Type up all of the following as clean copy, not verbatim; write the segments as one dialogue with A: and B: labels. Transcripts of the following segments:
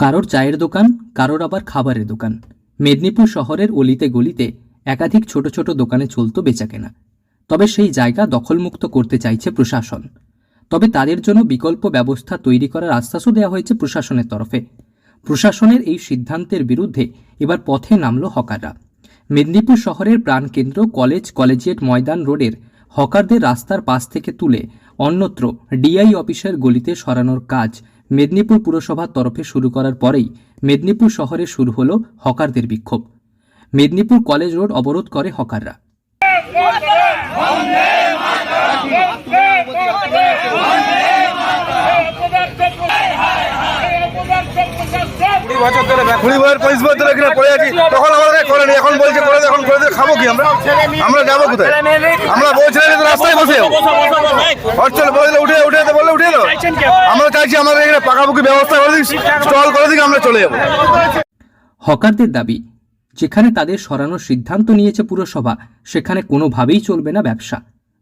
A: কারোর চায়ের দোকান, কারোর আবার খাবারের দোকান। মেদিনীপুর শহরের অলিতে গলিতে একাধিক ছোট ছোট দোকানে চলত বেচাকেনা। তবে সেই জায়গা দখলমুক্ত করতে চাইছে প্রশাসন। তবে তাদের জন্য বিকল্প ব্যবস্থা তৈরি করার আশ্বাসও দেওয়া হয়েছে প্রশাসনের তরফে। প্রশাসনের এই সিদ্ধান্তের বিরুদ্ধে এবার পথে নামল হকাররা। মেদিনীপুর শহরের প্রাণকেন্দ্র কলেজিয়েট ময়দান রোডের হকারদের রাস্তার পাশ থেকে তুলে অন্যত্র ডিআই অফিসের গলিতে সরানোর কাজ মেদিনীপুর পুরসভার তরফে শুরু করার পরেই মেদিনীপুর শহরে শুরু হলো হকারদের বিক্ষোভ। মেদিনীপুর কলেজ রোড অবরোধ করে হকাররা।
B: খাবো কি আমরা যাবো কোথায়? আমরা বলছিলাম রাস্তায় বসে উঠে বললে উঠে এলো। আমরা চাইছি আমাদের এখানে পাকাপুকি ব্যবস্থা করে দিক, স্টল করে দিক, আমরা চলে যাবো।
A: হকারদের দাবি, যেখানে তাদের সরানোর সিদ্ধান্ত নিয়েছে পুরসভা সেখানে কোনোভাবেই চলবে না ব্যবসা।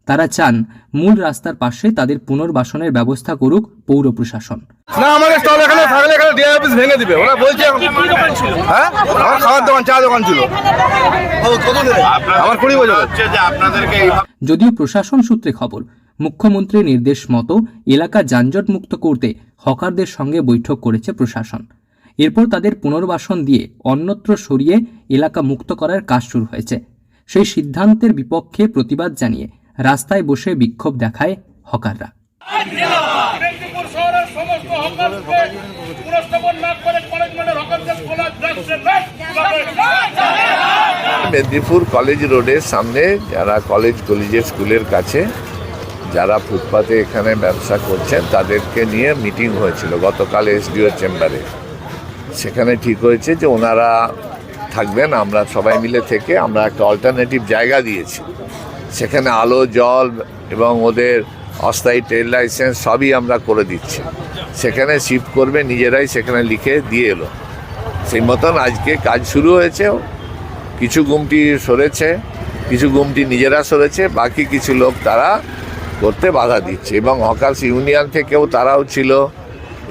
A: তারা চান মূল রাস্তার পাশে তাদের পুনর্বাসনের ব্যবস্থা করুক পৌর প্রশাসন।
B: না, আমাদের স্টল এখানে থাকলে এখানে ডিআই অফিস ভেঙে দিবে। ওরা বলছে হ্যাঁ, আমার খাওয়ার দোকান, চা দোকান ছিল আমার 20 বছর।
A: যদিও প্রশাসন সূত্রে খবর, মুখ্যমন্ত্রীর নির্দেশ মতো এলাকা যানজট মুক্ত করতে হকারদের সঙ্গে বৈঠক করেছে প্রশাসন। এরপর তাদের পুনর্বাসন দিয়ে অন্যত্র সরিয়ে এলাকা মুক্ত করার কাজ শুরু হয়েছে। সেই সিদ্ধান্তের বিপক্ষে প্রতিবাদ জানিয়ে রাস্তায় বসে বিক্ষোভ দেখায় হকাররা।
C: মেদিনীপুর কলেজ রোডের সামনে যারা কলেজিয়েট স্কুলের কাছে যারা ফুটপাতে এখানে ব্যবসা করছেন তাদেরকে নিয়ে মিটিং হয়েছিল গতকাল এসডিও চেম্বারে। সেখানে ঠিক হয়েছে যে ওনারা থাকবেন, আমরা সবাই মিলে থেকে আমরা একটা অল্টারনেটিভ জায়গা দিয়েছি। সেখানে আলো, জল এবং ওদের অস্থায়ী ট্রেড লাইসেন্স সবই আমরা করে দিচ্ছি। সেখানে শিফট করবে, নিজেরাই সেখানে লিখে দিয়ে এলো। সেই মতন আজকে কাজ শুরু হয়েছে। কিছু গুমটি সরেছে, কিছু গুমটি নিজেরা সরেছে, বাকি কিছু লোক তারা করতে বাধা দিচ্ছে। এবং হকার্স ইউনিয়ন থেকেও তারাও ছিল,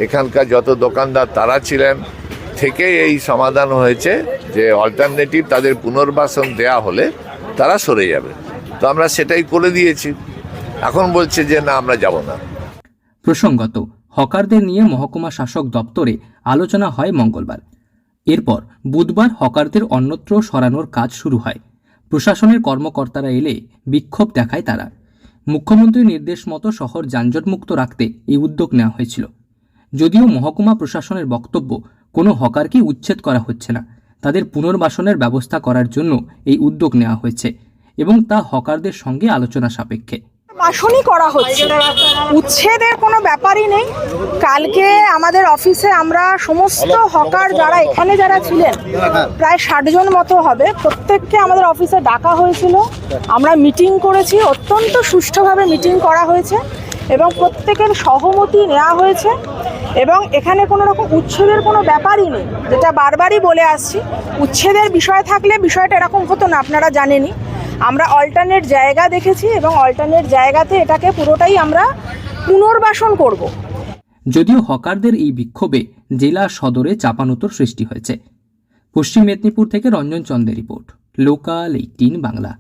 C: এখানকার যত দোকানদার তারা ছিলেন, থেকে এই সমাধান হয়েছে যে অল্টারনেটিভ তাদের পুনর্বাসন দেয়া হলে তারা সরে যাবে। তো আমরা সেটাই করে দিয়েছি। এখন বলছে যে না, আমরা যাব না।
A: প্রসঙ্গত, হকারদের নিয়ে মহকুমা শাসক দপ্তরে আলোচনা হয় মঙ্গলবার। এরপর বুধবার হকারদের অন্যত্র সরানোর কাজ শুরু হয়। প্রশাসনের কর্মকর্তারা এলে বিক্ষোভ দেখায় তারা। মুখ্যমন্ত্রীর নির্দেশ মতো শহর যানজটমুক্ত রাখতে এই উদ্যোগ নেওয়া হয়েছিল। যদিও মহকুমা প্রশাসনের বক্তব্য, কোনো হকারকে উচ্ছেদ করা হচ্ছে না, তাদের পুনর্বাসনের ব্যবস্থা করার জন্য এই উদ্যোগ নেওয়া হয়েছে এবং তা হকারদের সঙ্গে আলোচনা সাপেক্ষে।
D: বাসনই করা হচ্ছে, উচ্ছেদের কোনো ব্যাপারই নেই। কালকে আমাদের অফিসে আমরা সমস্ত হকার যারা ছিলেন প্রায় 60 জন মতো হবে, প্রত্যেককে আমাদের অফিসে ডাকা হয়েছিল। আমরা মিটিং করেছি, অত্যন্ত সুষ্ঠুভাবে মিটিং করা হয়েছে এবং প্রত্যেকের সহমতি নেওয়া হয়েছে। এবং এখানে কোনো রকম উচ্ছেদের কোনো ব্যাপারই নেই, যেটা বারবারই বলে আসছি। উচ্ছেদের বিষয় থাকলে বিষয়টা এরকম হতো না, আপনারা জানেনই। আমরা অল্টারনেট জায়গা দেখেছি এবং অল্টারনেট জায়গাতে এটাকে পুরোটাই আমরা পুনর্বাসন করব।
A: যদিও হকারদের এই বিক্ষোভে জেলা সদরে চাপানোতর সৃষ্টি হয়েছে। পশ্চিম মেদিনীপুর থেকে রঞ্জন চন্দের রিপোর্ট, লোকাল 18 বাংলা।